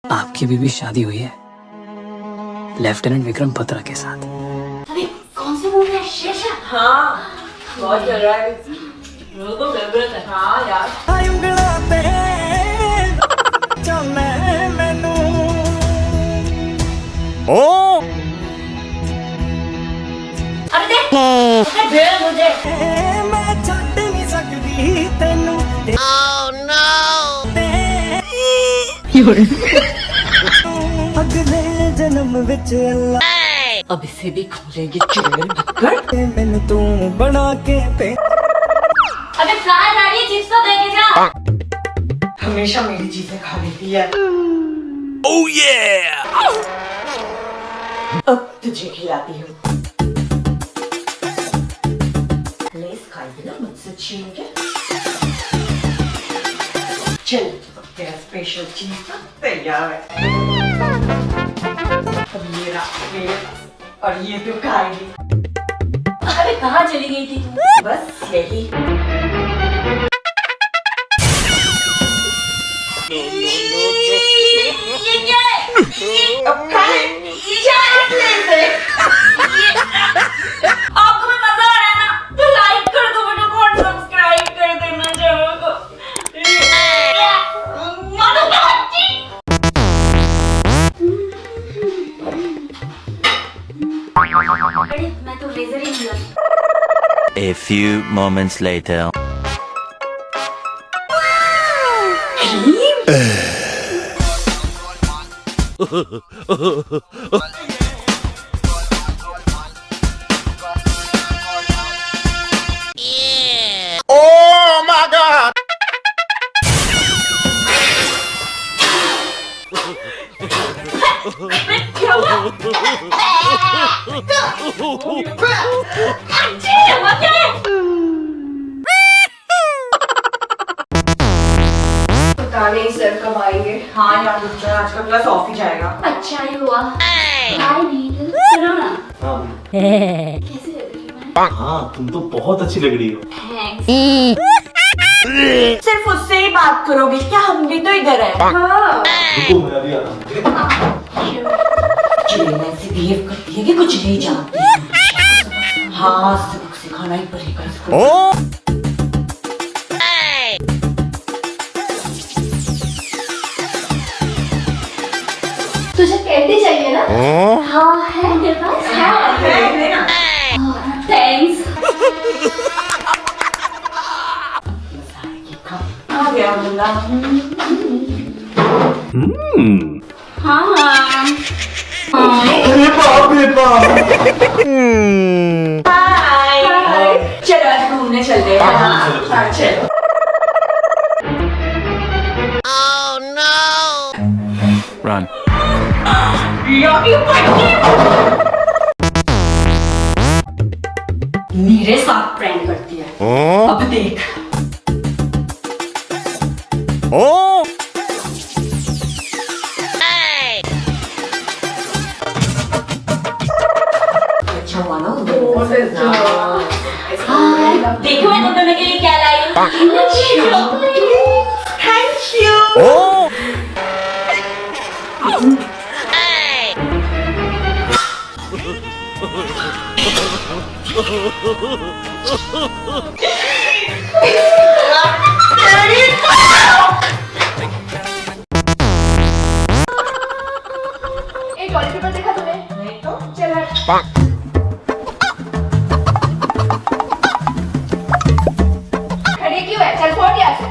आपकी भी शादी हुई है लेफ्टिनेंट विक्रम बत्रा के साथ। अरे कौन सा मूवी है? शेरशाह। हाँ बहुत चल रहा है। तो फेवरेट है। हाँ यार। अरे देख भेड़ मुझे। मैं छੱਡ नहीं सकती तेनू। Oh no। अगले जन्म विच अल्लाह अब इसे भी खोलेगी चुड़ैल भक्कड़ मैंने तू बना के पे। अबे कहाँ जा रही है? चिप्स तो देके जा। हमेशा मेरी चीजें खा लेती है। Oh yeah! अब तुझे खिलाती हूँ। लेस खाई बिना मुझसे छीन के। चल तेरा स्पेशल चीज तैयार है। अब मेरा और ये तो खाएगी। अरे कहाँ चली गई थी तू? बस यही। ये क्या है? अब खाए? आपको भी मजा आ रहा है ना? तो लाइक कर दो वीडियो को और सब्सक्राइब कर देना चैनल को। अरे मैं तो रेजर ही नहीं। A few moments later. Yeah. Oh my God! क्या हुआ? पता नहीं सर कब आएंगे। हाँ यार रुक जा, आज का क्लास ऑफ ही जाएगा। अच्छा ही हुआ। हाय नील, सुनो ना। कैसी लग रही हूँ मैं? हाँ तुम तो बहुत अच्छी लग रही हो। थैंक्स। सिर्फ उससे ही बात करोगे क्या? हम भी तो इधर है। हाँ। रुको मैं अभी आता हूँ। चुड़ैल ऐसे बिहेव करती है कि कुछ नहीं जानती। हाँ सबक सिखाना ही पड़ेगा इसको। तुझे कैंडी चाहिए ना? हाँ है मेरे पास। है ना? थैंक्स। आ गया मुन्ना। हाँ हाँ। अरे बाप रे बाप। हाय। चलो आज घूमने चलते हैं। हाँ चलो। Oh no! Run. मेरे साथ प्रैंक करती है। अब देख। अच्छा हुआ ना? देखो मैं तुम दोनों के लिए क्या लाई हूँ। Thank you. एक टॉयलेट देखा तूने? नहीं तो चल हट। खड़ी क्यों है? चल फोड़ यहाँ से।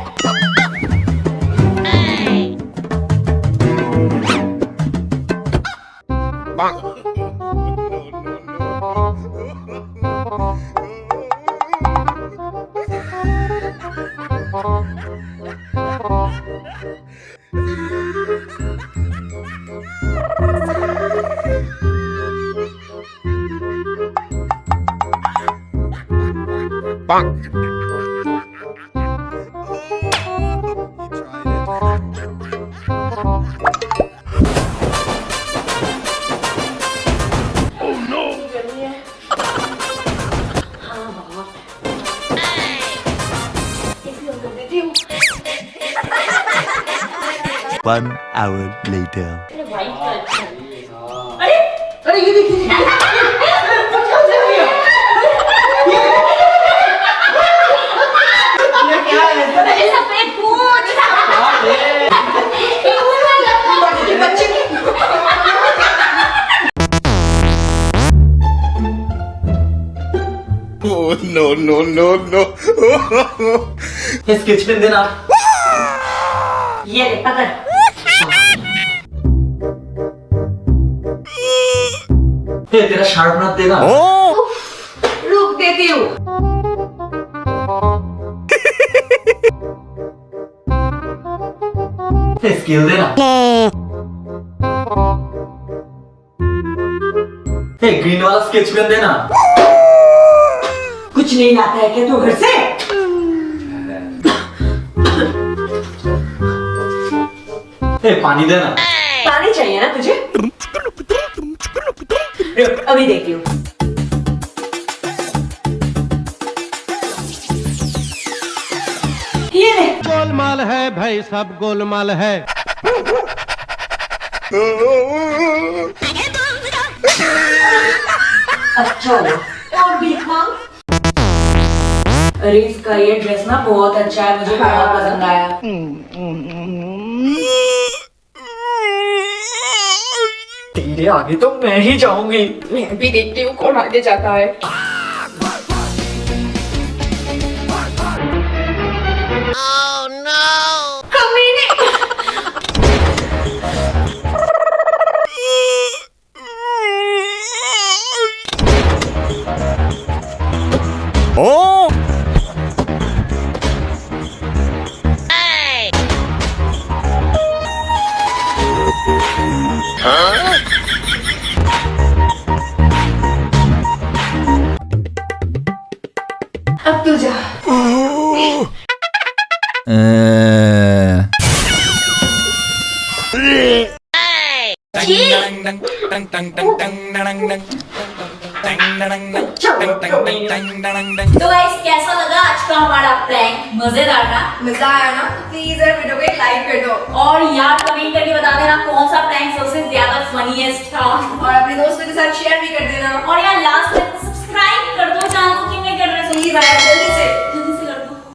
1 hour later. अरे अरे ये देखिए ये क्या है? सफेद पूंछ। बच्चे Oh, no, no, no, no. Sketch pen देना। ये ले पकड़। तेरा शार्पनर देना। रुक देती हूँ। स्केल देना। ग्रीन वाला स्केच पेन देना। कुछ नहीं लाता है क्या तू घर से? पानी देना। पानी चाहिए ना तुझे? अभी देखती हूँ। ये ले। गोलमाल है भाई, सब गोलमाल है। अच्छा और भीख मांग। अरे इसका ये ड्रेस ना बहुत अच्छा है, मुझे बहुत पसंद आया। तेरे आगे तो मैं ही जाऊंगी। मैं भी देखती हूँ कौन आगे जाता है। Oh, no. कमीने। Oh! Hey. Huh? अब तू जा। तो गाइस कैसा लगा आज का हमारा प्रैंक? मजेदार ना? मजा आया ना? प्लीज यार वीडियो को एक लाइक कर दो और यार कमेंट करके बता देना कौन सा प्रैंक सबसे ज्यादा फनीएस्ट था। और अपने दोस्तों के साथ शेयर भी कर देना। और यार लास्ट में सब्सक्राइब कर दो चैनल को, क्यों नहीं कर रहे? प्लीज यार जल्दी